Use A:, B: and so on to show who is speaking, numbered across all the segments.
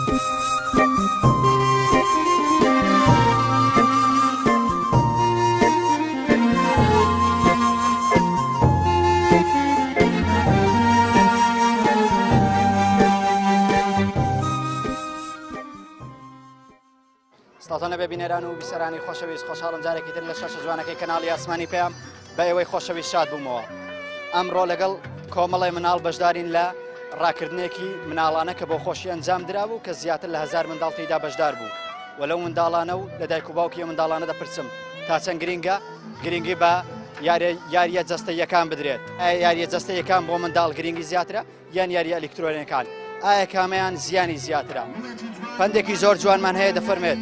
A: سڵاتانە بە بینەران و بیسەرانی خۆشەویست، خۆشحاڵم جارێکی تر لە شەشە جوانەکەی کەناڵی ئاسمانی پێیان بە ئێوەی خۆشەویست شاد بوومەوە. ئەمڕۆ لەگەڵ کۆمەڵی مناڵ بەشدارین لە ڕاکردنێکی مناڵانە کە بۆ خۆشی ئەنجام درابوو کە زیاتر لە 1000 منداڵ تێیدا بەشدار بوو و لەو منداڵانە و لە دایک و باوکی منداڵانە دەپرسم تا چەند گرنگی بە یاریە جەستە یەکان بدرێت. ئایا یاریە جەستە یەکان بۆ منداڵ گرنگی زیاترە یان یاریە ئەلکترۆنیەکان؟ ئایا کامیان زیانی زیاترە؟ پندێکی زۆر جوانمان هەیە دەفەرمێت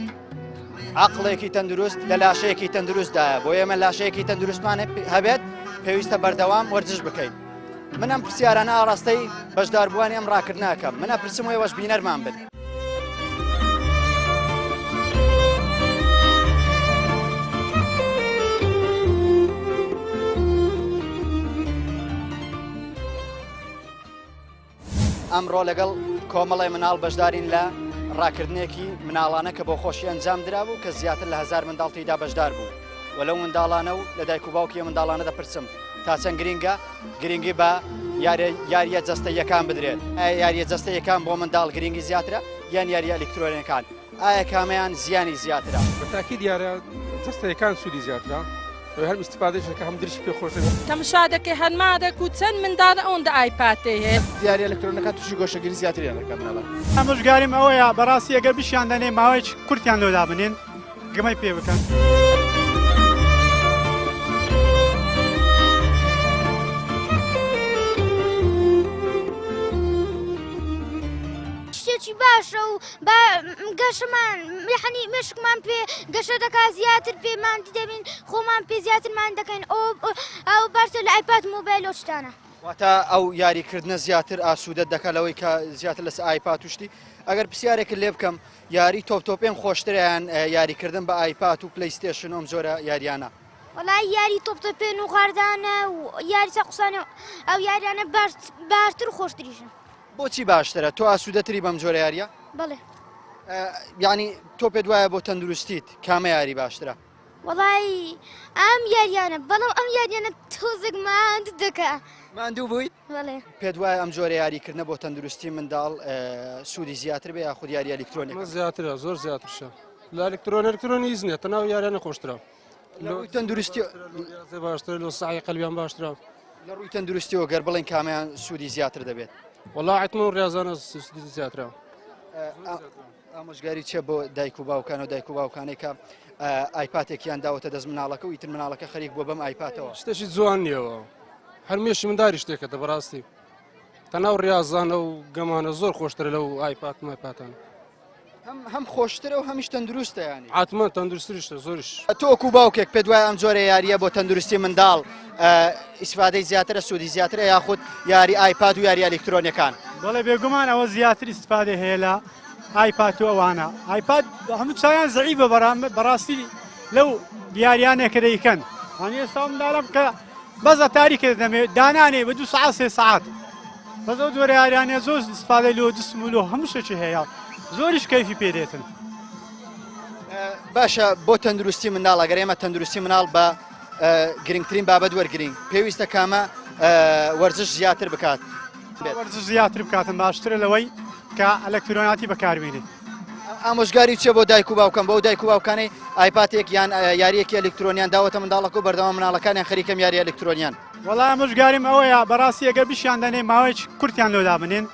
A: عقلێکی تەندروست لە لاشەیەکی تەندروستدایە، بۆ ئێمە لاشەیەکی تەندروستمان هەبێت پێویستە بەردەوام وەرزش بکەین. منم پرسیارانە ئاڕاستەی بەشداربووانی ئەم ڕاکردناکەم، منە پرسم ئێوەش بینەرمان بن. ئەمڕۆ لەگەڵ کۆمەڵی مناڵ بەشدارین لە ڕاکردنێکی مناڵانە کە بۆ خۆشی ئەنجام درابوو کە زیاتر لە 1000 منداڵ تێیدا بەشدار بوو و لەو منداڵانە و لە دایک و باوکی منداڵانە دەپرسم تا چەند گرنگی بە یاریە جەستە یەکان بدرێت. ئایا یاریە جەستە یەکان بۆ منداڵ گرنگی زیاترە یان یاریە ئەلکترۆنیەکان؟ ئایا کامیان زیانی زیاترە؟
B: بەتاکید یاریە جەستە یەکان سوودی زیاترە، هەر استفادەشەکە هەم درشی پێ خۆشە.
C: تەماشادەکەی هەرمادەک و چەند منداڵ ئەوەندە ئایپاتێ هەیە.
D: یاریە ئەلکترۆنیەکان تووشی گۆشەگیری زیاتریان دەکات مناڵان.
E: ئەمەژگاریم ئەوەیە بەڕاستی ئەگەر بیشیان دەنێ ماوەیەک کورتیان لۆدا بنێن گمەی پێ بکەن.
F: شتێکی باشە و گەشەمان یعنی مشکمان پێ گەشە دەکات زیاتر پێمان دەبین خۆمان پێ زیاترمان دەکەین ئەو باشتر لە ئایپاد مۆبایل ئەو شتانە.
A: واتە ئەو یاریکردنە زیاتر ئاسوودە دەکات لەوەی کە زیاتر لەس ئایپاد توشتی. ئەگەر پرسیارێکت لێ بکەم یاری تۆپتۆپێن خۆشتریان یاریکردن بە ئایپاد و پلەیستێشن ئەم زۆرە یاریانە؟
F: وەڵای یاری تۆپتۆپێن و خاردانە و یاری چاقوسانە ئەو یاریانە باشتر و خۆشتریشن.
A: بۆچی باشترە؟ تۆ ئاسوودەتری بەم جۆرە یاریە؟
F: بەڵێ.
A: یعنی تۆ پێت وایە بۆ تەندروستیت کامە یاری باشترە؟
F: وەڵای ئەم یاریانە بەڵام ئەم یاریانە تۆزێک ماند دەکا.
A: ماندوو بوویت؟
F: بەڵێ.
A: پێت وایە ئەم جۆرە یاریکردنە بۆ تەندروستی منداڵ سوودی زیاتر بێ یاخود یاری ئەلکترۆنیەکان؟
B: زیاترە، زۆر زیاترشە. لە ئەلکترۆنی هیچ تەناو یاریانە خۆشترە.
A: لە ڕووی تەندروستی
B: باشترە، لە سەعی قەلبیان باشترە.
A: لە ڕووی تەندروستیەوە گەر بڵێن کامیان سوودی زیاتر دەبێت؟
B: وەڵا حتمما ڕێزانە سوودی زیاترە.
A: ئامۆژگاری چێ بۆ دایک و باوکان و دایک و باوکانەی کە ئایپاتێکیان داوەتە دەست مناڵەکە و ئیتر مناڵەکە خەریک بۆ بەم ئایپاتەوە؟
B: شتێکی جوان نییەوە، هەرمێشی منداری شتێکەکە بەڕاستی تەناو ڕازانە و گەمانە زۆر خۆشترە لەو ئایپاتان.
A: هەم خۆشترە و هەمیش تەندروستە ینی؟
B: حتمما تەندروستریشتە زۆریش.
A: تۆ وەکو باوکێک پێت وایە ئەم جۆرە یاریە بۆ تەندروستی منداڵ ئیسفادەی زیاترە سوودی زیاترە یاخود یاری ئایپاد و یاری ئەلکترۆنیەکان؟
E: بەڵێ بێگومان ئەوە زیاتر ئیسفادە هەیە لە ئایپاد و ئەوانە. ئایپاد هەموو چایان زەعیبە بەڕاستی لەو دیاریانێکە دەیکەن. وانی ئێستا منداڵم کە بەزە تاریکە دەمێت دانانێ بە 2 ساعت 3 ساعت بەزە جۆرە یاریانە زۆر ئیسفادەی لۆ جسم و لۆ هەموو شتێکی هەیە زۆریش کەیفی پێدێتن.
A: باشە بۆ تەندروستی منداڵ ئەگەر ئێمە تەندروستی مناڵ بە گرنگترین بابەت وەرگرین پێویستە کامە وەرزش زیاتر بکات؟
E: وەرزش زیاتر بکاتن باشترە لەوەی کە ئەلکترۆناتی بەکاربێنێت.
A: ئامۆژگاری چێ بۆ دایک و باوکەم بۆ دایک و باوکانەی ئایپاتێک یان یاریەکی ئەلکترۆنیان داوەتە منداڵەکە و بەردەوام مناڵەکانیان خەریکەم یاری ئەلکترۆنیان؟
E: وەڵای ئامۆژگاریم ئەوەیە بەڕاستی ئەگەر بیشیان دەنێ ماوەیەک کورتیان لۆدا بنێن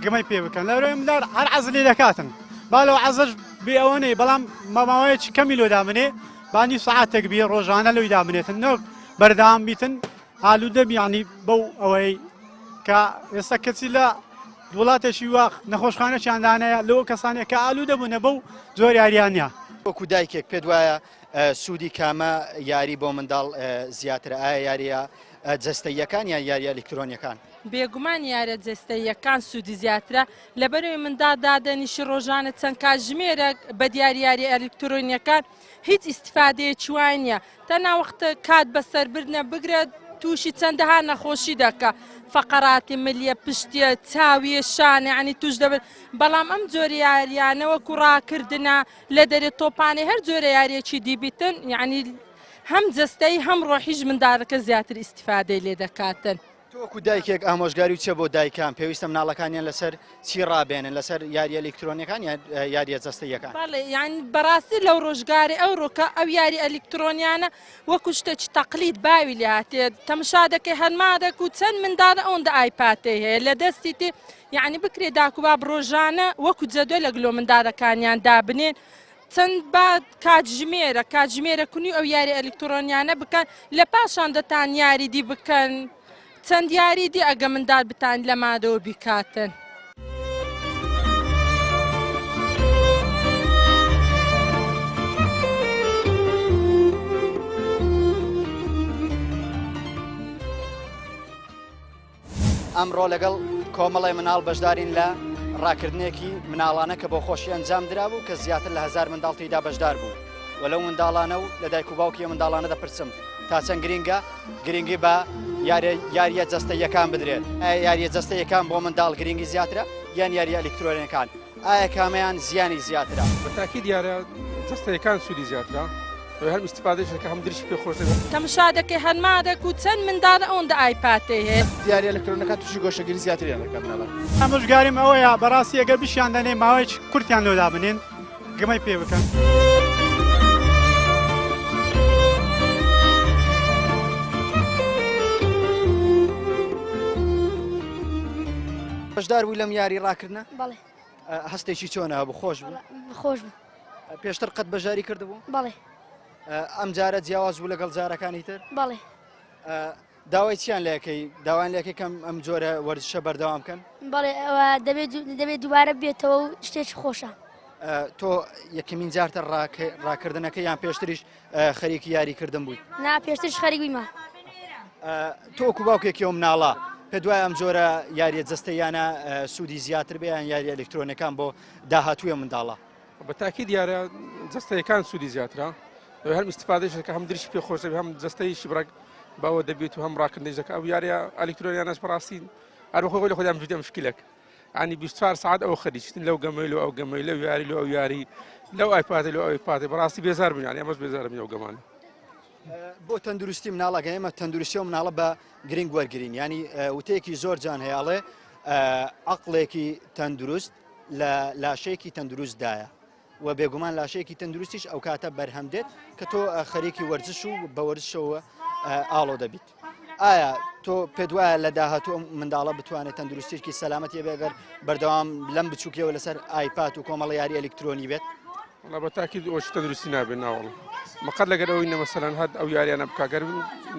E: گمەی پێ بکەن. لەورۆی منداڵ هەر عەزلی دەکاتن با لەو عەزەش بێ ئەوە نەی بەڵام ماوەیەکی کەمی لۆدا بنێ بانی ساعاتێک بێ ڕۆژانە لۆیدا بنێتن نەوەک بەردەوام بیتن ئالوودە بیانی بەو ئەوەی کە ئێستا کەچی لە وڵاتێکی واخ نەخۆشخانەیان دانایە لەوە کەسانێک کە ئالوودە بوونە بەو زۆر یاریانە.
A: وەکو دایکێک پێت وایە سوودی کامە یاری بۆ منداڵ زیاترە؟ ئایا یاریە جەستەییەکان یان یاری ئەلکترۆنیەکان؟
C: بێگومان یارە جەستەییەکان سوودی زیاترە لەبەرەوەی مندا دادەنیشی ڕۆژانە چەند کاتژمێرە بە دیاریاری ئەلکترۆنیەکان هیچ ئیسیفادەیەکی وای نییە. تا ناوەختە کات بەسەربردنە بگرێت تووشی چەندەها نەخۆشی دەکە فەقەراتی ملیە پشتیە چاویە شانە ینی توش دەبێت بەڵام ئەم جۆرە یاریانە وەکو ڕاکردنە لە دەرێت تۆپانێ هەر جۆرە یاریەکی دیبیتن یعنی هەم جەستەی هەم ڕۆحیش منداڵەکە زیاتر ئیسیفادەی لێ دەکاتن.
A: تۆکو دایکێک ئامۆژگاری و چێ بۆ دایکان پێویستە مناڵەکانیان لەسەر چی ڕابێنن لەسەر یاری ئەلکترۆنیەکان یاریە جەستەیەکان
C: بەڵێ یعنی بەڕاستی لەو ڕۆژگاری ئەوڕۆکە ئەو یاری ئەلکترۆنیانە وەکو شتێکی تەقلید باوی لێ هاتێت تەماشا دەکەی هەرمادەک و چەند منداڵە ئەوەندە ئایپاتێ هەیە لە دەستی تێ یعنی بکرێ داکوبا ڕۆژانە وەکو جەدۆ لە گلۆ منداڵەکانیان دابنێن چەند با کاتژمێرە کونی ئەو یاری ئەلکترۆنیانە بکەن لە پاشان دەتان یاری دی بکەن چەند یاری دی ئەگە منداڵ بتان لە مادەوە بیکاتن.
A: ئەمڕۆ لەگەڵ کۆمەڵی مناڵ بەشدارین لە ڕاکردنێکی مناڵانە کە بۆ خۆشی ئەنجام درابوو کە زیاتر لە 1000 منداڵ تێیدا بەشدار بوو و لەو منداڵانە و لە دایک و باوکی منداڵانە دەپرسم تا چەند گرنگی بە یاریە جەستە یەکان بدرێت یاریە جەستە یەکان بۆ منداڵ گرنگی زیاترە یان یاری ئەلکترۆنیەکان ئایا کامیان زیانی زیاترە
B: بەتاکید دیارە جەستەیەکان سوودی زیاترە هەر استفادەشەکە هەم دریشی پێ خۆش
C: تەماشا دەکەی هەرمادەک و چەند منداڵ ئەوەندە ئایپاتێ هەیە
D: دیاری ئەلکترۆنیەکان تووشی گۆشەگیری زیاتریان دەکات مناڵان.
E: ئامۆژگاریم ئەوەیە بەڕاستی ئەگەر بیشیان دەنێ ماوەیەکی کورتیان لۆدا بنێن گەمەی پێ بکەن.
A: بەشدار بووی لەم یاری ڕاکردنە
F: بەڵێ
A: هەستێکی چۆنە بوو خۆش بوو
F: خۆش بوو
A: پێشتر قەت بەژاری کردبوو
F: بەڵێ
A: ئەم جارە جیاواز بوو لەگەڵ جارەکانی تر
F: بەڵێ
A: داوای چیان لەکەی داوان لەکەی کەم ئەم جۆرە وەرزشە بەردەوام بکەن
F: بەڵێ دەبێت دووبارە بێتەوە و شتێکی خۆشە.
A: تۆ یەکەمین جارتە ڕاکردنەکە یان پێشتریش خەریکی یاریکردن بووی
F: نا پێشترش خەریک بوویمە
A: تۆکو باوکێکیەوە مناڵە پێ دوای ئەم جۆرە یاریە جەستەیانە سوودی زیاتر بێیان یاری ئەلکترۆنەکان بۆ داهاتوویە منداڵە
B: بەتاکید دیارە جەستەیەکان سوودی زیاترە هەر استفادەشەکە هەم دریشی پێ خۆش هەم جەستەیشی بڕک باوە دەبێت و هەم ڕاکردنیەکە ئەو یاریە ئەلکترۆنیانەش بەڕاستی هەروەخۆی لە خۆیان ڤیدیۆ مشکلێک عنی 24 ساعت ئەو خەریشتن لەو گەمەی ئەو گەمەی لەو یاری لە ئەو یاری لەو ئایپاتە لەو ئایپاتێ بەڕاستی بێزار بووین ئەمەش بێزارم ئەو گەمانە
A: بۆ تەندروستی مناڵەکە ئێمە تەندروستی و مناڵە بە گرنگ وەرگرین ینی وتەیەکی زۆر جان هەیەڵێ عەقڵێکی تەندروست لە لاشەیەکی تەندروستدایە و بێگومان لاشەیەکی تەندروستیش ئەو کاتە بەرهەم دێت کە تۆ خەریکی وەرزش و بە وەرزشەوە ئاڵۆ دەبیت. ئایا تۆ پێ وایە لە داهاتوو منداڵە بتوانێت تەندروستیشکی سەلامەتی بێگەر بەردەوام لەم بچووکەوە لەسەر ئایپات و کۆمەڵە یاری ئەلکترۆنی بێت؟
B: والله بەتاکید ئەوش تەندروستی نابێت ناوەڵ مەقەت لەگەر ئەوەی مەسەلەن هەر ئەو یاریانە بکگەر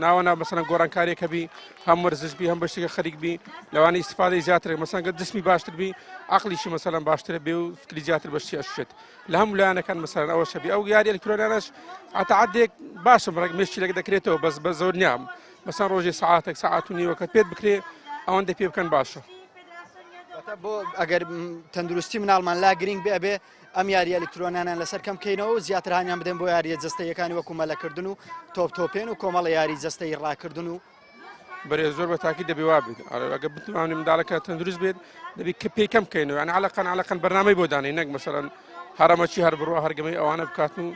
B: ناوەنا مەسەلەن گۆڕانکارێکە بی هەم وەرزش بی هەم بەشتێکە خەریک بی لەوانەی استفادەی زیاتر مەسەلەن گە جسمی باشتر بی عەقڵیشی مەسەلەن باشترە بێ و فکری زیاتر بەشتی ئەشێت لە هەموو لایەنەکان مەسەلەن ئەوەشە بی ئەو یاری ئەلکترۆنیانەش عەتەعەدێک باشە بڕێک مێشتێک دەکرێتەوە بەس بە زۆر نیام مەسەلەن ڕۆژێ سەعاتێک سەعات و نیوەکە پێت بکرێ ئەوەندە پێ بکەن باشە.
A: بۆ ئەگەر تەندروستی مناڵمان لا گرنگ بێ بێ ئەم یاری ئەلکترۆنیانە لەسەر کەم بکەینەوە زیاتر هانیان بدەن بۆ یاریە جەستەیەکانی وەکو مەلەکردن و تۆپێن و کۆمەڵە یاری جەستەی ڕاکردن و
B: بەرێ زۆر بەتاکی دەبێ وا بێت ئەگە بتوانین منداڵەکە تەندروست بێت دەبێت کە پێکەم بکەینەوە یعنی عەلەقەن بەرنامەی بۆ دانین نەک مەسەلەن هەرەمەچی هەر بڕوا هەرگەمەی ئەوانە بکاتن و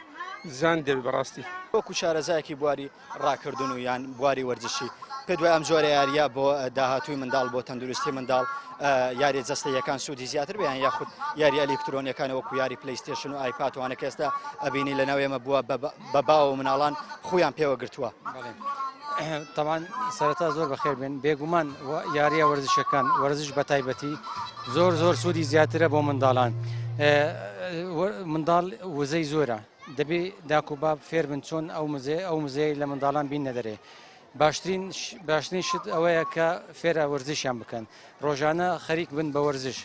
B: زان دەبێت بەڕاستی
A: وەکو شارەزایەکی بواری ڕاکردن و یان بواری وەرزشی پێ دوای ئەم جۆرە یاریە بۆ داهاتووی منداڵ بۆ تەندروستی منداڵ یاری جەستەیەکان سوودی زیاتر بێیان یاخود یاری ئەلکترۆنیەکان وەکو یاری پلەیستێشن و ئایپاتوانە کە ئێستا ئەبینی لە ناوێمە بووە بە باوە و مناڵان خۆیان پێوە گرتووە.
G: طبعا سەرەتا زۆر بەخێر بێن بێگومان یاریە وەرزشەکان وەرزش بە تایبەتی زۆر سوودی زیاترە بۆ منداڵان منداڵ وزەی زۆرە دەبێ داکوباب فێر بن چۆن ئەو مزەی لە منداڵان بین نەدەرێ باشترین شت ئەوەیە کە فێرە وەرزشیان بکەن ڕۆژانە خەریک بن بە وەرزش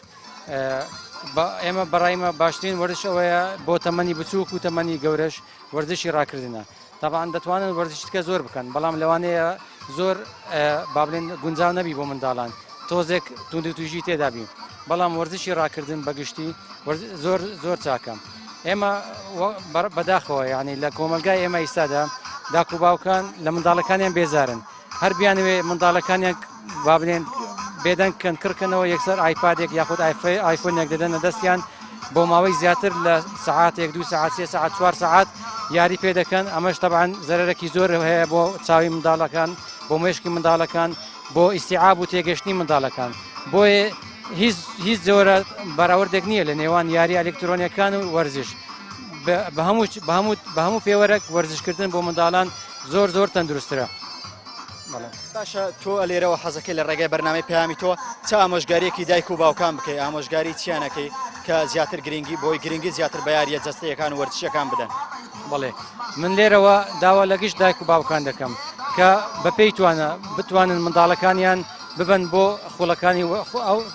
G: ئێمە بەڕایمە باشترین وەرزش ئەوەیە بۆ تەمەنی بچووک و تەمەنی گەورەش وەرزشی ڕاکردنە طبعا دەتوانن وەرزشتکە زۆر بکەن بەڵام لەوانەیە زۆر با بڵێن گونجاو نەبی بۆ منداڵان تۆزێک توندی تێدا بین بەڵام وەرزشی ڕاکردن بەگشتی زۆر چاکە ئێمە بەداخەوە یعنی لە کۆمەلگای ئێمە ئیستادا داکوباوکان لە منداڵەکانیان بێزارن هەر بیانوێ منداڵەکانیان با بڵێن بێدەنگ کەن کڕکەنەوە یەکسەر ئایپادێک یاخود ئایفۆنێک دەدەنە دەستیان بۆ ماوەی زیاتر لە سعاتێک 2 سعات 3 سعات 4 سعات یاری پێ دەکەن ئەمەش تەبعاً زەرەرێکی زۆر هەیە بۆ چاوی منداڵەکان بۆ مێشکی منداڵەکان بۆ ئیستیعاب و تێگەشتنی منداڵەکان بۆیە هیچ زۆرە بەراوردێک نییە لە نێوان یاری ئەلکترۆنیەکان و وەرزش بە هەموو پێوەرەك وەرزشکردن بۆ منداڵان زۆر تەندروسترە.
A: باشە تۆ لێرەوە حەزەکەی لە ڕێگەی بەرنامەی پەیامی تۆ چ ئامۆژگاریەکی دایک و باوکان بکەی ئامۆژگاری چیانەکەی کە زیاتر گرنگی بۆی گرنگی زیاتر بە یاریە جەستەیەکان و وەرزشیەکان بدەن.
G: بەڵێ من لێرەوە داوا لە گشت دایک و باوکان دەکەم کە بەپێی بتوانن منداڵەکانیان ببن بۆ خوڵەکانی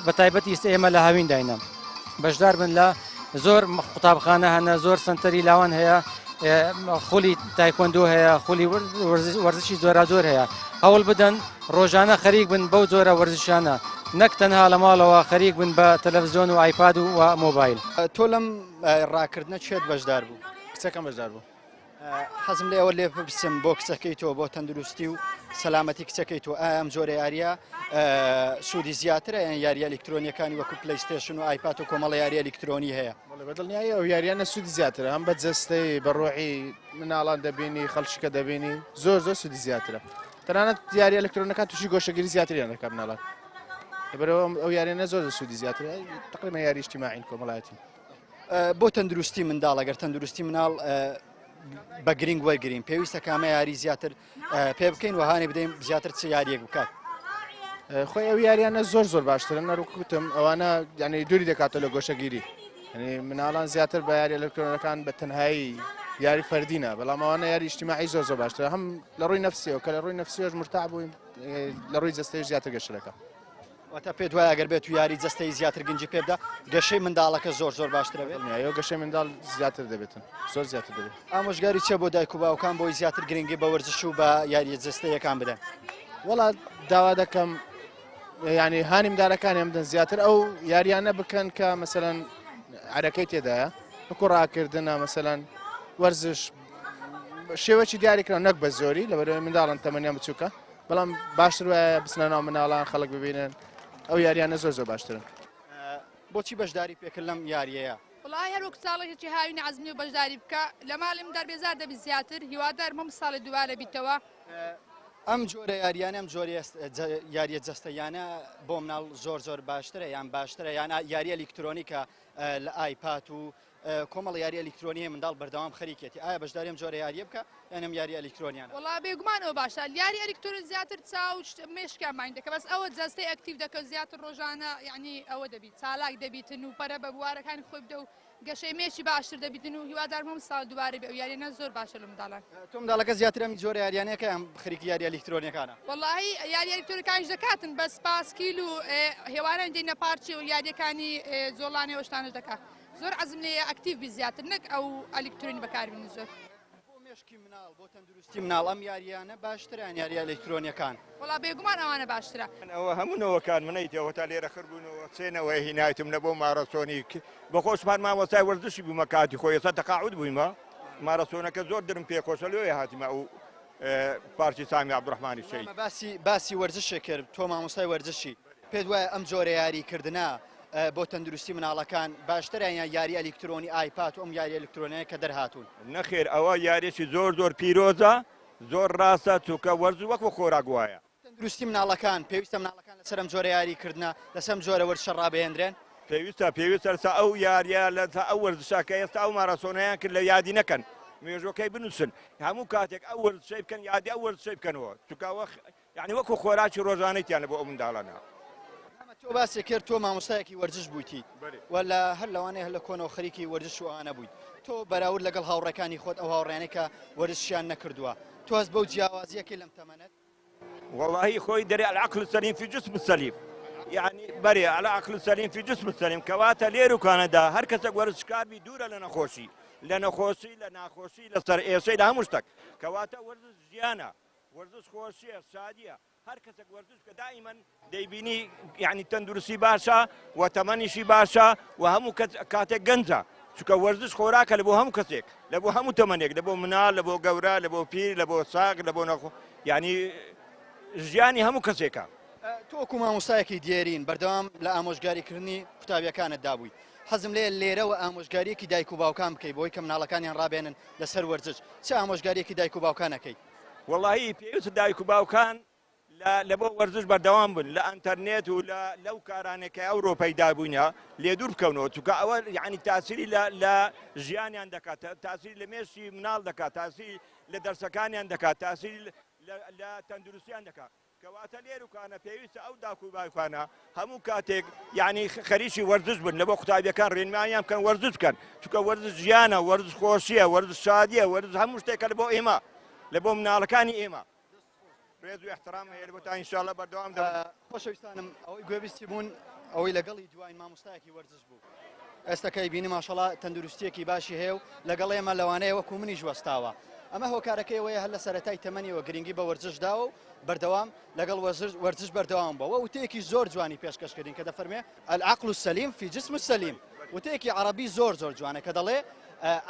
G: بە تایبەتی ئێستا ئێمە لە هاوین داینە بەشدار بن لە زۆر قوتابخانە هەنە زۆر سنتەری لاوان هەیە خولی تایکۆندۆ هەیە خولی وەرزشی زۆر هەیە هەوڵ بدەن ڕۆژانە خەریک بن بەو جۆرە وەرزشانە نەک تەنها لە ماڵەوە خەریک بن بە تەلەڤیزیۆن و ئایپاد و مۆبایل.
A: تۆ لەم ڕاکردنە چێت بەشدار بوو؟
D: کچەکەم بەشدار بوو.
A: حەزم لێ ئەوە لێ بپرسم بۆ کچەکەی تۆ بۆ تەندروستی و سەلامەتی کچەکەی تۆ ئەم جۆرە یاریە سوودی زیاترە یان یاریە ئەلکترۆنیەکانی وەکو پلەیستێشن و ئایپاد و کۆمەڵە یاریە ئەلکترۆنی هەیە؟
D: بەدڵنیایی ئەو یاریانە سوودی زیاترە هەم بە جەستەی بەڕۆحی مناڵان دەبینی خەڵکیکە دەبینی زۆر سوودی زیاترە تەنانەت یاری ئەلکترۆنەکان تووشی گۆشەگیری زیاتریان دەکات مناڵان لەبەرەوە ئەو یاریانە زۆر سوودی زیاترە تقریبا یاری اجتیماعین کۆمەڵایەتی
A: بۆ تەندروستی منداڵ ئەگەر تەندروستی مناڵ بە گرنگ وەرگرین پێویستە کامە یاری زیاتر پێ بکەین وهانی بدەین زیاتر چ یاریەک بکات
D: خۆی ئەو یاریانە زۆر باشترن نەڕووکوتم ئەوانە یعنی دووری دەکاتەوە لە گۆشەگیری ینی مناڵان زیاتر بە یاری ئەلکترۆنەکان بە تەنهایی یاری فەردینە بەڵام ئەوانە یاری اجتیماعی زۆر باشترە هەم لە ڕووی نەفسیەوە کە لە ڕووی نەفسیەوەش مرتاح بووین لە ڕووی جەستەی زیاتر گەشتەکە
A: واتە پێت وایە ئەگەر بێت و یاری جەستەی زیاتر گەنجی پێ بدە گەشەی منداڵەکە زۆر باشترە بێت
D: ئەو گەشەی منداڵ زیاتر دەبێتن زۆر زیاتر دەبێت
A: ئامۆژگاری چێ بۆ دایک و باوکان بۆی زیاتر گرنگی بە وەرزش و بە یاریە جەستەیەکان بدەن
D: وڵات داوا دەکەم ینی هانیمدارەکانیان بدەن زیاتر ئەو یاریانە بکەن کە مەسەلەن عەرەکەی تێدایە وەکو ڕاکردنە مەسەلەن وەرزش شێوەی دیاریکراوە نەک بە زۆری لەبەرەوەی منداڵن تەمەنیان بچووکە بەڵام باشتر وایە بچنە ناو مناڵان خەڵک ببینن ئەو یاریانە زۆر باشترن
A: بۆچی بەشداری پێکرد لەم یاریەیە
H: وڵای هەروەک ساڵێکی هاوینی عەزمی و بەشداری بکە لە ماڵم دەربێزار دەبی زیاتر هیوادار مەم ساڵی دووارە بیتەوە
A: ئەم جۆرە یاریانە ئەم جۆری یاریە جەستەیانە بۆ مناڵ زۆر باشترە یان باشترە یان یاری ئەلکترۆنیکە لە ئایپاد و کۆمەڵ یاری ئەلکترۆنیە منداڵ بەردەوام خەریکێتی ئایا بەشداری ئەم جۆرە یاریە بکە یان ئەم یاری ئەلکترۆنیانە
H: وڵا بێگومانەوە باشە یاری ئەلکترۆن زیاتر چاو مێشکیان ماین دەکە بەس ئەوە جەستەی ئەکتیو دەکە زیاتر ڕۆژانە یعنی ئەوە دەبیت چالاک دەبیتن و پەرە بە بوارەکانی خۆی بدە و گەشەی مێشی باشتر دەبیتن و هیوادار مەم ساڵ دووارە بێ ئەو یاریانە زۆر باشە لە منداڵان
A: تۆ منداڵەکە زیاتر ئەم جۆرە یاریانەکە ئەم خەریکی یاری ئەلکترۆنیەکانە
H: وڵی یاری ئەلکترۆنیەکانیش دەکاتن بەس پاسکیل و هێواران دێنە پارچی و یاریەکانی زۆڵانەوە شتانش دەکات زۆر عەزم لێ ئەکتیو بی زیاتر نەک ئەو ئەلکترۆنی بەکاربێنی زۆر
A: بۆ مێشکی مناڵ بۆ تەندروستی مناڵ ئەم یاریانە باشتران یاری ئەلکترۆنیەکان
H: وڵا بێگومان ئەوانە باشترە
I: ئەوە هەمونەوەکان منەیتەوە تا لێرە خڕبوونەوە چێنەوەی هینایتم نەبوو مارەسۆنی بە خۆشمان مامۆستای وەرزشی بوومە کاتی خۆی ئێستا تەقاعود بوویمە مارەسۆنەکە زۆر درم پێ خۆشە لێ هاتیمە ئەو پارچی سامی عەبدوڕەحمانی شەید
A: باسی وەرزشێک کرد تۆ مامۆستای وەرزشی پێت وایە ئەم جۆرە یاریکردنە بۆ تەندروستی مناڵەکان باشتریان یاری ئەلکترۆنی ئایپاد و ئەم یاری ئەلکترۆنیە کە دەرهاتوون
I: نەخێر ئەوە یاریێکی زۆر پیرۆزە زۆر ڕاستە چووکە وەرز وەکو خۆراک وایە
A: تەندروستی مناڵەکان پێویستە مناڵەکان لەسەر ئەم جۆرە یاریکردنە لەسەر جۆرە وەرزشە ڕابهێنرێن
I: پێویستە لەسا ئەو یاریە لە ئەو وەرزشەکە ئێستا ئەو مارەسۆنەیان کرد لە یادی نەکەن مێژۆکەی بنووسن هەموو کاتێک ئەو وەرزشەی بکەن یادی ئەو وەرزشەی بکەنەوە چووکەوە یعنی وەکو خۆراکی ڕۆژانەیتیانە بۆ ئەو منداڵانە
A: تۆ باسی کرد تۆ مامۆستایەکی وەرزش بوویتی وەلا هەر لەوانەیە هەر لە کۆنەوە خەریکی وەرزش و ئەوانە بوویت تۆ بەراورد لەگەڵ هاوڕێکانی خۆت ئەو هاوڕێیانەی کە وەرزشیان نەکردووە تۆ هەست بەو جیاوازیەکەی لەم تەمەنەت
I: والله خوي دري العقل السليم في جسم السليم يعني بري على عقل السليم في جسم السليم كواتا ليرو كندا هر کس ورزشکار بی دوره لنا خوشی لسر ایسی ده مشتک كواتا ورزش زيانه ورزش خوشی ساديه هر کس ورزش که دائما ديبيني يعني تندرسي باشا وتمنيشي باشا وهم كاتك جنزه چونکە وەرزش خۆراکە لە بۆ هەموو کەسێک لە بۆ هەموو تەمەنێک لە بۆ مناڵ لە بۆ گەورە لە بۆ پیر لە بۆ ساغ لە بۆ نەخۆ یعنی ژیانی هەموو کەسێکە.
A: تۆکو مامۆستایەکی دیێرین بەردەوام لە ئامۆژگاریکردنی قوتابیەکانت دابووی حەزم لێ لێرەوە ئامۆژگاریەکی دایک و باوکان بکەیت بۆی کە مناڵەکانیان ڕابێنن لەسەر وەرزش چه ئامۆژگاریەکی دایک و باوکانەکەی
I: وەڵاهی پێویستە دایک و باوکان لە بۆ وەرزش بەردەوام بن لە ئەنتەرنێت و لەو کارانێکە ئەوڕۆپەی دابووینە لێ دوور بکەونەوە چونکە ئەوە یعنی تاسیری لە ژیانیان دەکات تاسیری لە مێشی مناڵ دەکات تاسیری لە دەرسەکانیان دەکات تاسیری لە تەندروستیان دەکات کەواتە لێروکانە پێویستە ئەو داکو باوکانە هەموو کاتێک یعنی خەریکی وەرزش بن لە بۆ قوتابیەکان ڕێنماییان بکەن وەرزش بکەن چونکە وەرزش ژیانە وەرزش خۆشیە وەرزش شادیە وەرزش هەموو شتێکە لە بۆ ئێمە لە بۆ مناڵەکانی ئێمە ڕێز و احترام هەیە بۆ تا ئینشاءالله بەردەوام دەبێت.
A: خۆشەویستانم ئەوەی گوێبیستی بوون ئەوەی لەگەڵی دوای مامۆستایەکی وەرزش بوو ئێستاکەی بینی ماشەڵڵا تەندروستیەکی باشی هەیە و لەگەڵ ئێمە لەوانەیە وەکو منیش وەستاوە ئەمە هۆکارەکەی ئەوەیە هەر لە سەرەتای تەمەنیەوە گرنگی بە وەرزش داوە و بەردەوام لەگەڵ وەرزش بەردەوام بووە وتەیەکی زۆر جوانی پێشکەشکردین کە دەفەرمێ العقل السەلیم في جسم السەلیم وتەیەکی عەرەبی زۆر جوانە کە دەڵێ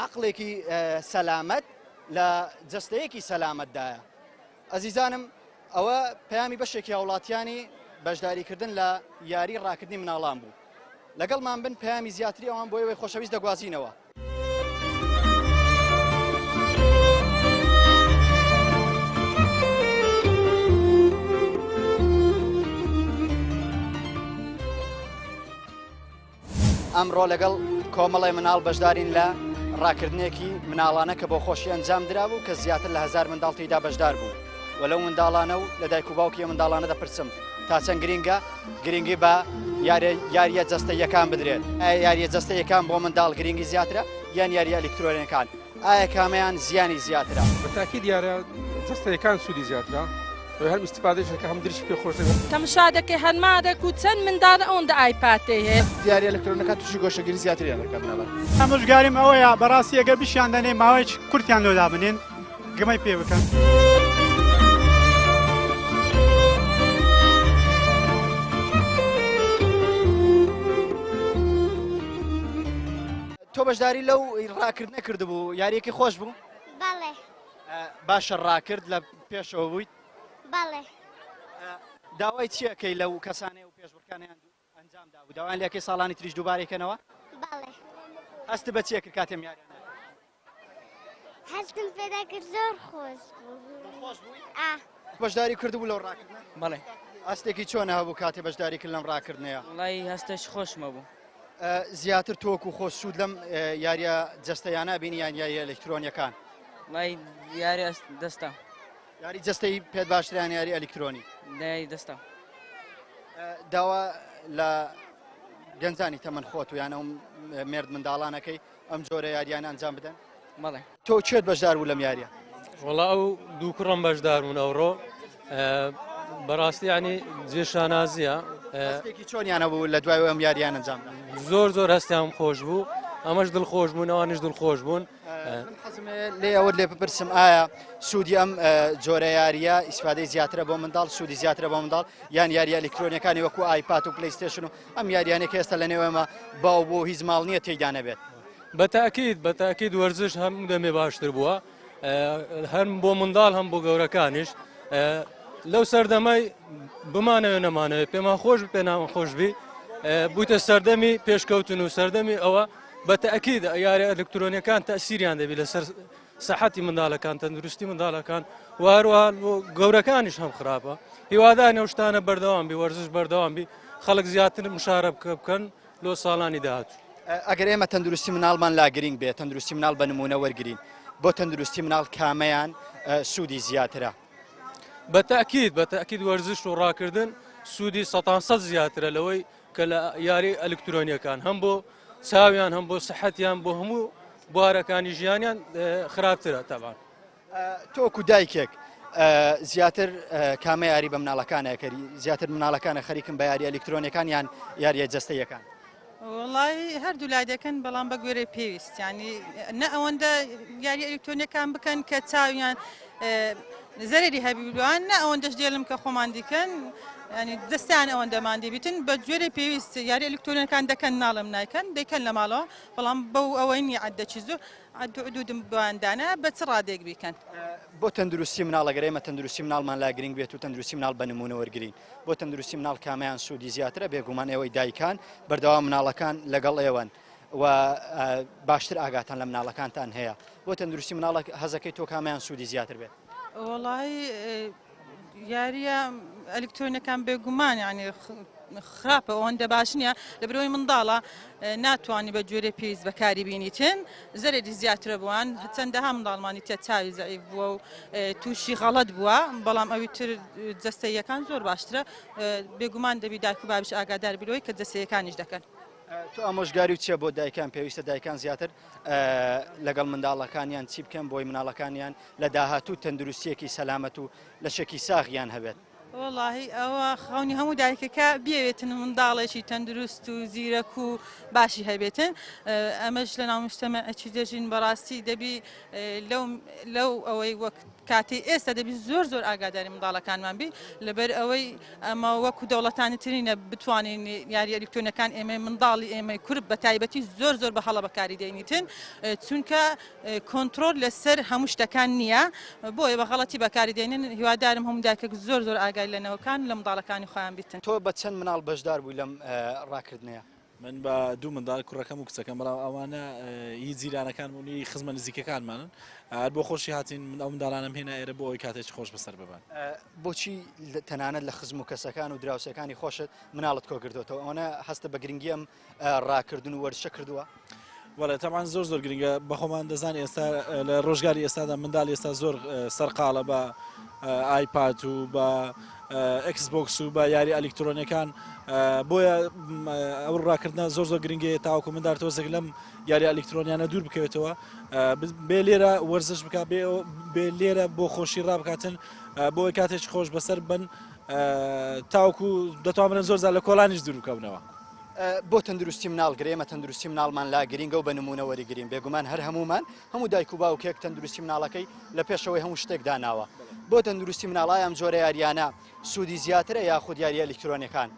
A: عەقڵێکی سەلامەت لە جەستەیەکی سەلامەتدایە. ئەزیزانم ئەوە پەیامی بەشێکی هاوڵاتیانی بەشداریکردن لە یاری ڕاکردنی مناڵان بوو لەگەڵمان بن پەیامی زیاتری ئەوان بۆ ئەوەی خۆشەویست دەگوازینەوە. ئەمڕۆ لەگەڵ کۆمەڵی مناڵ بەشدارین لە ڕاکردنێکی مناڵانە کە بۆ خۆشی ئەنجام درابوو کە زیاتر لە 1000 منداڵ تێیدا بەشدار بوو و لەو منداڵانە و لە دایک و باوکی منداڵانە دەپرسم تا چەند گرنگی بە یاریە جەستە یەکان بدرێت یاریە جەستە یەکان بۆ منداڵ گرنگی زیاترە یان یاریە ئەلکترۆنیەکان ئایا کامیان زیانی زیاترە؟
B: بەتاکید دیارە جەستەیەکان سوودی زیاترە هەر استفادەشەکە هەم دریشی پێ خۆش دەبێت
C: تەماشادەکەی هەرمادەک و چەند منداڵە ئەوەندە ئایپاتێ هەیە
D: دیاری ئەلکترۆنەکان تووشی گۆشەگیری زیاتریان دەکات مناڵان.
E: ئامۆژگاریم ئەوەیە بەڕاستی ئەگەر بیشیان دەنێ ماوەی کورتیان لۆدا بنێن گمەی پێ بکەن.
A: تۆ بەشداری لەو ڕاکردنە کردبوو یاریەکی خۆش بوو؟
F: بەڵێ
A: باشە ڕاکرد لە پێشەوە بوویت؟
F: بەڵێ
A: داوای چیەکەی لەو کەسانێ و پێشبڕکانیان ئەنجام دابوو داوایان لەکەی ساڵانی تریش دووبارێکەنەوە؟
F: بەڵێ
A: هەست بە چیە کرد کاتێم یاریانە؟
F: هەستم پێدا کرد زۆر خۆش بوو.
A: بەشداری کردبوو لەو ڕاکردنە؟
J: بەڵێ
A: هەستێکی چۆنە هەبوو کاتێ بەشداری کرد لەم ڕاکردنەیە؟
J: وڵی هەستش خۆشمە بوو.
A: زیاتر تۆک و خۆش سوود لەم یاریە جەستەیانە بینی یان یاریە ئەلکترۆنیەکان؟
J: وڵی یاری دەستە
A: یاری جەستەی پێت باشتریان یاری ئەلکترۆنی؟
J: دای دەستە
A: داوا لە گەنجانی تەمەن خۆت و یانە مرد منداڵانەکەی ئەم جۆرە یاریانە ئەنجام بدەن؟
J: بەڵێ
A: تۆ چێت بەشدار بوو لەم یاریە؟
K: وڵا ئەو دوو کوڕم بەشدار بوون ئەوڕۆ بەڕاستی ینی جێشانازیە
A: هەستێکی چۆنیانە بوو لە دوای ئەم یاریان ئەنجام
K: زۆر هەستیان خۆش بوو ئەمەش دڵخۆش بوون ئەوانش دڵخۆش بوون.
A: لێ ئەوەت لێ بپرسم ئایا سوودی ئەم جۆرە یاریە ئیسفادەی زیاترە بۆ منداڵ سوودی زیاترە بۆ منداڵ یان یاریە ئەلکترۆنیەکانی وەکو ئایپات و پلەیستێشن و ئەم یاریانێک هێستا لە نێوەمە باو بۆ هیچ ماڵ نییە تێیدا نەبێت؟
K: بەتاکید وەرزش هەم دەمێ باشتر بووە هەم بۆ منداڵ هەم بۆ گەورەکانیش لەو سەردەمای بمانەوێ نەمانەوێت پێمان خۆش پێ ناوە خۆشببی بوویتە سەردەمی پێشکەوتن و سەردەمی ئەوە بەتەکید یاری ئەلکترۆنیەکان تەسیریان دەبێت لەسەر سەحەتی منداڵەکان تەندروستی منداڵەکان واروان گەورەکانیش هەم خراپە هیوادارین ئەو شتانە بەردەوام بی وەرزش بەردەوام بی خەڵک زیاتر مشارەکە بکەن لۆ ساڵانی داهاتوو.
A: ئەگەر ئێمە تەندروستی مناڵمان لا گرنگ بێت تەندروستی مناڵ بە نمونە وەرگین بۆ تەندروستی مناڵ کامەیان سوودی زیاترە؟
K: بەتەکید وەرزش و ڕاکردن سوودی 100% زیاترە لەوەی کە لە یاری ئەلکترۆنیەکان هەم بۆ چاویان هەم بۆ سەحەتیان بۆ هەموو بوارەکانی ژیانیان خراپترە تەبان.
A: تۆکو دایکێک زیاتر کامە یاری بە مناڵەکانەکەری زیاتر مناڵەکانە خەریکن بە یاری ئەلکترۆنیەکان یان یاریە جەستەیەکان؟
L: وڵی هەردوو لای دەکەن بەڵام بە گوێرەی پێویست ینی نە ئەوەندە یاری ئەلکترۆنیەکان بکەن کە چاویان زەرری هەبیوان نە ئەوەندەش دێڵم کە خۆمان دیکەن ینی دەستیان ئەوەندەمان دەبیتن بە جۆرە پێویست یاری ئەلکترۆنیەکان دەکەن ناڵم نایکەن دەکەن لە ماڵەوە بەڵام بەو ئەوەی نیعەدەچی زۆر عدودم بەوەندانە بە چ ڕادێک بیکەن
A: بۆ تەندروستی مناڵەگەر ئێمە تەندروستی مناڵمان لا گرنگ بێت و تەندروستی مناڵ بە نمونە وەرگین بۆ تەندروستی مناڵ کامیان سوودی زیاترە بێگومان ئێوەی دایکان بەردەوام مناڵەکان لەگەڵ ئێوەن و باشتر ئاگاتان لە مناڵەکانتان هەیە بۆ تەندروستی مناڵە هەزەکەی تۆ کامیان سوودی زیاتر بێت
L: وڵی یاریە ئەلکترۆنیەکان بێگومان ینی خراپە ئەوەندە باش نییە لە برەوەی منداڵە ناتوانانی بە جۆرە پێویست بەکاری بینیتن زەرێکی زیاترە بووان چەندەها منداڵمانی تێ چاوی زەعیف بووە و تووشی غەڵەت بووە بەڵام ئەوی تر جەستەیەکان زۆر باشترە بێگومان دەبی دایک و بابش ئاگادار بیرەوەی کە جەستەیەکانیش دەکەن
A: تۆ ئامۆژگاری و چییە بۆ دایکان پێویستە دایکان زیاتر لەگەڵ منداڵەکانیان چی بکەن بۆی مناڵەکانیان لە داهاتوو تەندروستیەکی سەلامەت و لە شەکی ساغیان هەبێت
L: وڵی ئەوە خەونی هەموو دایکەکە بێوێتن منداڵێکی تەندروست و زیرەک و باشی هەبێتن ئەمەش لە ناو مجتەمەعێکی دەژین بەڕاستی دەبی لەو ئەوەی وەک کاتی ئێستا دەبی زۆر زۆر ئاگاداری منداڵەکانمان بی لەبەر ئەوەی ئەمە وەکو دەوڵەتانی ترینە بتوانین یاری ئەلکترۆنیەکان ئێمە منداڵی ئێمەی کورد بە تایبەتی زۆر زۆر بە هەڵە بەکاری دەینیتن چونکە کۆنتترۆل لەسەر هەموو شتەکان نییە بۆیە بە غەڵەتی بەکاری دێنن هیوادارم هەموو دایکێک زۆر زۆر ئاگای لەنەوەکان لە منداڵەکانی خۆیان بیتن
A: تۆ بە چەند مناڵ بەشدار بووی لەم ڕاکردنەیە
M: من بە دوو منداڵ کوڕەکەم و کچەکەم بەڵام ئەوانە هیچ جیرانەکان بوونی خزمە نزیکەکانمانن بۆ خۆشی هاتین من ئەو منداڵانم هێنا ئێرە بۆ ئەوی کاتێکی خۆش بەسەر ببان
A: بۆچی تەنانەت لە خزم و کەسەکان و دراوسەکانی خۆشت مناڵت کۆ کردوێتەوە ئەوە هەستە بە گرنگی ئەم ڕاکردن و وەرشە کردووە
M: وڵێ تەمان زۆر زۆر گرنگە بەخۆمان دەزانانی ئێستا لە ڕۆژگاری ئێستادا منداڵ ئێستا زۆر سەرقاڵە بە ئایپات و بە ئەکسبۆکس و بە یاری ئەلکترۆنیەکان بۆیە ئەو ڕاکردن زۆر زۆر گرنگەیە تاوەکو منداڵ تۆزێک لەم یاری ئەلکترۆنیانە دوور بکەوێتەوە بێ لێرە وەرزش بک بێ لێرە بۆ خۆشی ڕابکاتن بۆی کاتێک خۆش بەسەر بن تاوەکو دەتوانن زۆر زار لە کۆڵانیش دوور بکەونەوە
A: بۆ تەندروستی مناڵ گرێمە تەندروستی مناڵمان لا گرینگە و بە نمونە وەریگرین بێگومان هەر هەمومان هەموو دایک و باوکێک تەندروستی مناڵەکەی لە پێشەوەی هەموو شتێک داناوە بۆ تەندروستی مناڵای ئەم جۆرە یاریانە سوودی زیاترە یاخود یاری ئەلکترۆنیەکان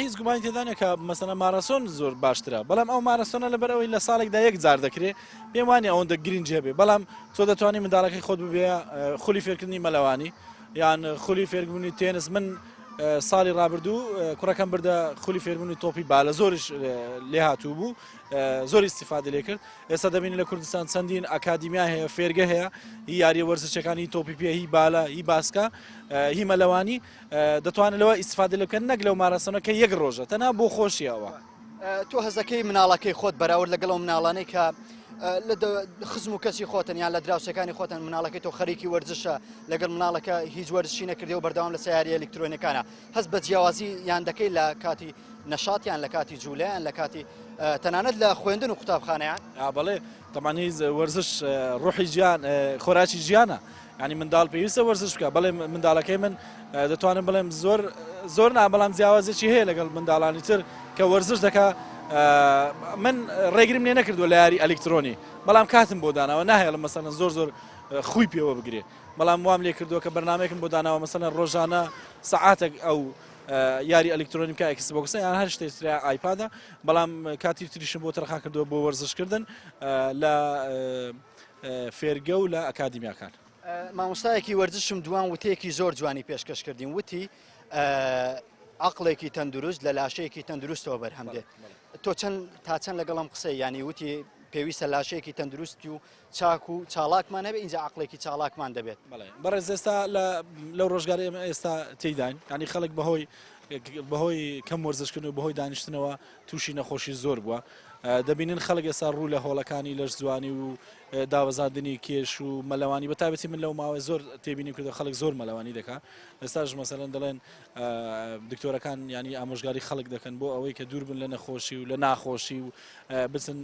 M: هیچ گومانی تێدانێت کە مەسەلەن مارەسۆن زۆر باشترە بەڵام ئەو مارەسۆنە لەبەر ئەوەی لە ساڵێکدا یەک جار دەکرێت پێم وانێ ئەوەندە گرنگ جێبێ بەڵام تۆ دەتوانانی منداڵەکەی خۆت ببێ خولی فێرکردنی مەلەوانی یان خولی فێربوونی تێنس من ساڵی ڕابردوو کوڕەکەم بردە خولی فێربوونی تۆپی بالە زۆریش لێ هاتوو بوو زۆری استیفادە لێ کرد ئێستا دەبینی لە کوردستان چەندین ئەکادیمیا هەیە فێرگە هەیە هی یاریە وەرزشەکانی تۆپی پێ هی بالە هی باسکە هی مەلەوانی دەتوانێت لەوە استیفادە لێ بکەن نەک لەو مارەسۆنەکە یەک ڕۆژە تەنها بۆ خۆشیەوە
A: تۆ هەزەکەی مناڵەکەی خۆت بەراورد لەگەڵ ئەو مناڵانەی کە لە خزم و کەسی خۆتن یان لە دراوسەکانی خۆتن مناڵەکەی تۆ خەریکی وەرزشە لەگەڵ مناڵەکە هیچ وەرزشی نەکردی و بەردەوام لە سیاری ئەلکترۆنیەکانە هەست بە جیاوازی یان دەکەی لە کاتی نەشاتیان لە کاتی جوولەیان لە کاتی تەنانەت لە خوێندن و قوتابخانەیان
M: بەڵێ تەمانی وەرزش ڕۆحی ژیان خۆراکی ژیانە ینی منداڵ پێویستە وەرزش بکە بەڵێ منداڵەکەی من دەتوانم بڵێم زۆر نا بەڵام جیاوازێکی هەیە لەگەڵ منداڵانی تر کە وەرزش دەکا من ڕێگرم لێ نەکردو لە یاری ئەلکترۆنی بەڵام کاتم بۆ داناوە ناهێڵم مەسەلەن زۆر خوی پێوە بگرێ بەڵام وام لێ کردووە کە بەرنامێکم بۆ داناوە مەسەلەن ڕۆژانە سەعاتێک ئەو یاری ئەلکترۆنی بکە ئەکسبۆکسە یان هەر شتێک تریا ئایپادە بەڵام کاتی تریشم بۆ تەرخان کردووە بۆ وەرزشکردن لە فێرگە و لە ئەکادیمیاکان
A: مامۆستایەکی وەرزشم دوان وتەیەکی زۆر جوانی پێشکەش کردین وتی عقلێکی تەندروست لە لاشەیەکی تەندروستەوە بەرهەمدێت تۆ تا چەند لەگەڵم قسەی ینی وتی پێویستە لاشەیەکی تەندروستی و چاک و چالاکمان هەبێت اینجا عقلێکی چالاکمان دەبێت
M: بەڕێز ئێستا لەو ڕۆژگاری ئێمە ئێستا تێداین ینی خەڵک بەهۆی کەم وەرزشکردن و بەهۆی دانیشتنەوە تووشی نەخۆشی زۆر بووە دەبینن خەڵک ئێستا ڕوو لە هۆڵەکانی لەش جوانی و داوەزاندنی کێش و مەلەوانی بە تایبەتی من لەو ماوەی زۆر تێبینی کردو خەڵک زۆر مەلەوانی دەکات ئێستاش مەسەلەن دەڵێن دکتۆرەکان ینی ئامۆژگاری خەڵک دەکەن بۆ ئەوەی کە دوور بن لە نەخۆشی و لە ناخۆشی و بچن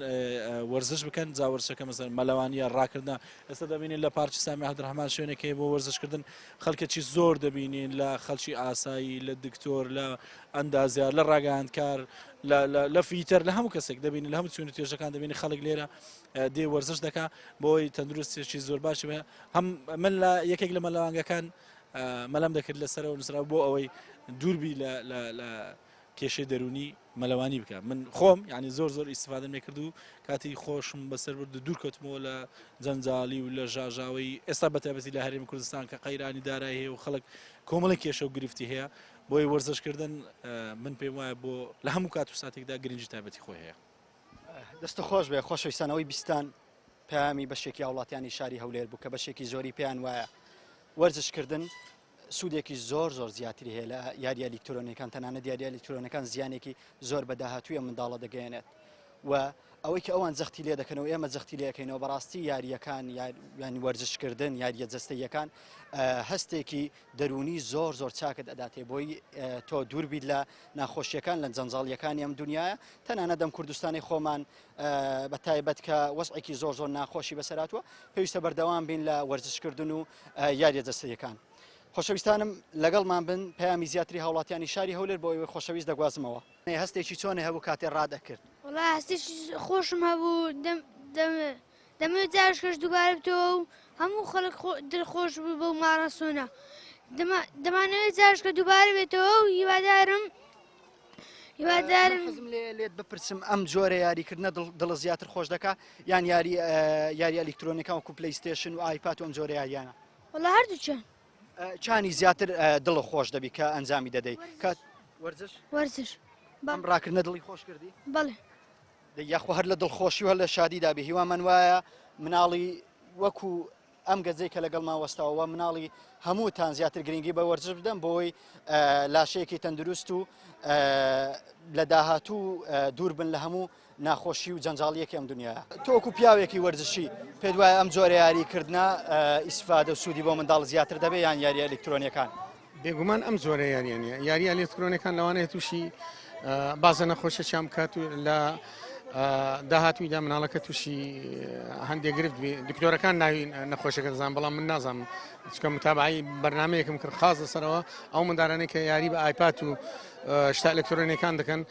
M: وەرزش بکەن جاوەرزشەکە مەسەلەن مەلەوانیە ڕاکردن ئێستا دەبینین لە پارکی سامی عەبدوڕەحمان شوێنێک هەیە بۆ وەرزشکردن خەڵکێکی زۆر دەبینین لە خەڵکی ئاسایی لە دکتۆر لە ئەندازیار لە ڕاگەیاندکار لە فیتەر لە هەموو کەسێک دەبینی لە هەموو چوونی توێژەکان دەبینی خەڵک لێرە دێ وەرزش دەکا بۆی تەندروستێکی زۆر باشی بێ هەم من لە یەکێک لە مەلەوانگەکان مەلەم دەکرد لەسەرەوە نووسرا بۆ ئەوەی دووربی لە کێشەی دەرونی مەلەوانی بکە من خۆم یعنی زۆر ئیسفادەم لێ کرد و کاتی خۆشم بەسەر برد دوور کەوتمەوە لە جەنجاڵی و لە ژاژاوی ئێستا بەتایبەتی لە هەرێمی کوردستان کە قەیرانی دارایی هەیە و خەڵک کۆمەڵی کێشە و گرفتی هەیە بۆی وەرزشکردن من پێم وایە بۆ لە هەموو کات و ساتێکدا گرنگی تایبەتی خۆی هەیە.
A: دەستە خۆش بێ خۆشەویستانەوەی بیستان پەیامی بەشێکی وڵاتیانی شاری هەولێر بوو کە بەشێکی زۆری پێیان وایە وەرزشکردن سوودێکی زۆر زیاتری هەیە لە یاری ئەلیکترۆنیەکان تەنانەت یاری ئەلیکترۆنیەکان زیانێکی زۆر بە داهاتوویە منداڵە دەگەێنێت و ئەوەی کە ئەوان جەختی لێ دەکەنەوە ئێمە جەختی لێ دەکەینەوە بەڕاستی یاریەکان ینی وەرزشکردن یاریە جەستەییەکان هەستێکی دەرونی زۆر چاکت ئەداتێ بۆی تۆ دوور بیت لە ناخۆشیەکان لە جەنجاڵیەکانی ئەم دنیاە تەنانە دەم کوردستانی خۆمان بە تایبەت کە وەزعێکی زۆر ناخۆشی بەسەراتوە پێویستە بەردەوام بین لە وەرزشکردن و یاریە جەستەییەکان. خۆشەویستانم لەگەڵمان بن پەیامی زیاتری هاوڵاتیانی شاری هەولێر بۆ ئەوەی خۆشەویست دەگوازمەوە. هەستێکی چۆنێ هەبوو کاتێ ڕادەکرد؟
F: وڵای هەستێکی خۆشم هەبوو دەمەوێت جارشکەش دووبارە بتەوە و هەموو خەڵک دڵخۆش بوو بەو مارەسۆنە دەمانەوێت جارشکە دووبارە بێتەوە و هیوادارم
A: حەزم لێت بپرسم ئەم جۆرە یاریکردنە دڵ زیاتر خۆش دەکا یان یاری ئەلیکترۆنیەکان وەکو پلەیستێشن و ئایپاد و ئەم جۆرە یاریانە؟
F: وڵای هەردووچەند
A: چانی زیاتر دڵ خۆش دەبی کە ئەنجامی دەدەی کات
F: وەرزش
A: ئەم ڕاکردنە دڵی خۆش کردی؟
F: بەڵێ
A: یاخوا هەر لە دڵخۆشی و هەر لە شادیدا بێ هیوامان وایە مناڵی وەکو ئەم گەجەی کە لەگەڵ ماوەستاوە مناڵی هەمووتان زیاتر گرنگی بە وەرزش بدەن بۆی لاشەیەکی تەندروست و لە داهاتوو دوور بن لە هەموو ناخۆشی و جەنجاڵیەکی ئەم دنیاە. تۆکو پیاوێکی وەرزشی پێت وایە ئەم جۆرە یاریکردە ئیسفادە و سوودی بۆ منداڵ زیاتر دەبێ یان یاری ئەلیکترۆنیەکان؟
N: بێگومان ئەم جۆرە یاریانە یاری ئەلیکترۆنیەکان لەوانەیە تووشی بازە نەخۆشیەکیان بکات و لە داهاتوویدا مناڵەکە تووشی هەندێک گرفت بێ دکتۆرەکان ناوی نەخۆشەکە دەزان بەڵام من نازانم چکە متابعی بەرنمەیەکم کرد خاص لەسەرەوە ئەو منداڵانەی کە یاری بە ئایپاد و شتا ئەلکترۆنیەکان دەکەن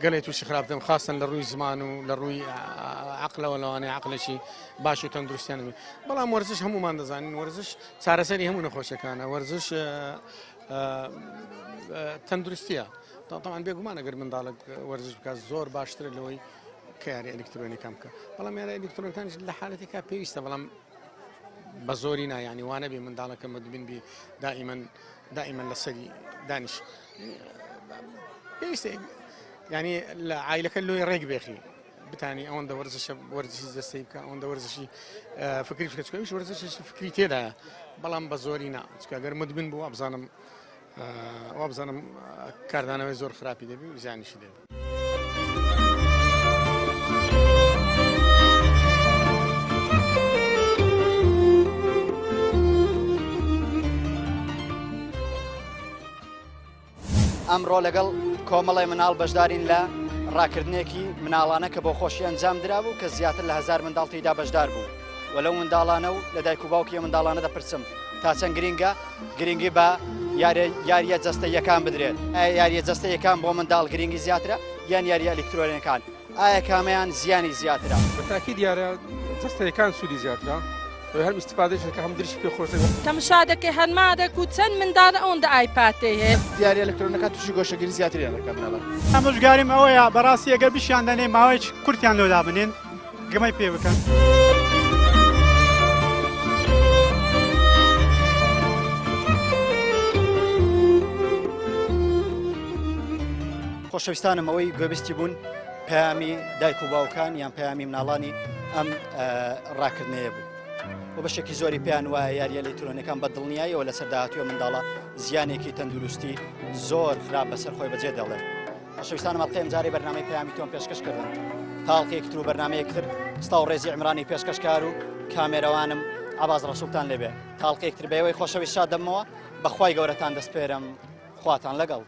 N: گەلێ تووشی خراپتن خاستن لە ڕووی زمان و لە ڕووی عقلەوە لەوانەیە عقلێکی باش و تەندروستیان بێ بەڵام وەرزش هەمومان دەزانین وەرزش چارەسەری هەموو نەخۆشیەکانە وەرزش تەندروستیە طبعا بێگومان ئەگەر منداڵک وەرزش بکات زۆر باشترە لەوەی کە یاری ئەلیکترۆنیەکان بکە بەڵام یاری ئەلیکترۆنیەکانش لە حالەتێکا پێویستە بەڵام بە زۆری نایانی وانە بێ منداڵەکە مدمن بی دائیمەن لەسەری دانیش پێویستە ینی لە عایلەکە لۆی ڕێک بێخی بتانی ئەوەندە وەرزشی دەستەی بکە ئەوەندە وەرزشی فکری بکە چکەویش وەرزشی فکری تێدایە بەڵام بە زۆری نا چکە ئەگەر مدمن بوو وابزانم کاردانەوەی زۆر خراپی دەبی و زیانیشی دەبی.
A: ئەمڕۆ لەگەڵ کۆمەڵی مناڵ بەشدارین لە ڕاکردنێکی مناڵانە کە بۆ خۆشی ئەنجام درابوو کە زیاتر لە 1000 منداڵ تێیدا بەشدار بوو و لەو منداڵانە و لە دایک و باوکی منداڵانە دەپرسم تا چەند گرنگی بە یاریە جەستەییەکان بدرێت یاریە جەستەییەکان بۆ منداڵ گرنگی زیاترە یان یاری ئەلیکترۆنیەکان ئایا کامیان زیانی زیاترە؟
B: بەتاکید یاریە جەستەییەکان سوودی زیاترە هەر استفادەیەکە هەم دریشی پێ خۆش دەبێت
C: تەماشادەکەی هەرمادەک و چەند منداڵ ئەوەندە ئایپاتێ هەیە
D: یاری ئەلیکترۆنیەکان تووشی گۆشەگیری زیاتریان دەکات مناڵان.
E: ئەمەژگاریم ئەوەیە بەڕاستی ئەگەر بیشیان دەنێ ماوەیەکی کورتیان لێدا بنێن گەمەی پێ بکەن.
A: خۆشەویستانم ئەوەی گوێبیستی بوون پەیامی دایک و باوکان یان پەیامی مناڵانی ئەم ڕاکردنەیە بوو و بەشێکی زۆری پێیان وایە یاری ئەلیکترۆنیەکان بە دڵنیاییەوە لەسەر داهاتووە منداڵە زیانێکی تەندروستی زۆر خراپ بەسەر خۆی بەجێ دەڵێ. خۆشەویستانم ئەڵقەیەم جارێ بەرنامەی پەیامی تۆم پێشکەشکردن تاڵقەیەکتر و بەرنمەیەکتر ستا و ڕێزی عیمرانی پێشکەشکار و کامێرەوانم عەباس ڕەسوولتان لێبێ تاڵقەیەکتر بەیەوەی خۆشەویست شاد دەمەوە بەخوای گەورەتان دەسپێرم خواتان لەگەڵ.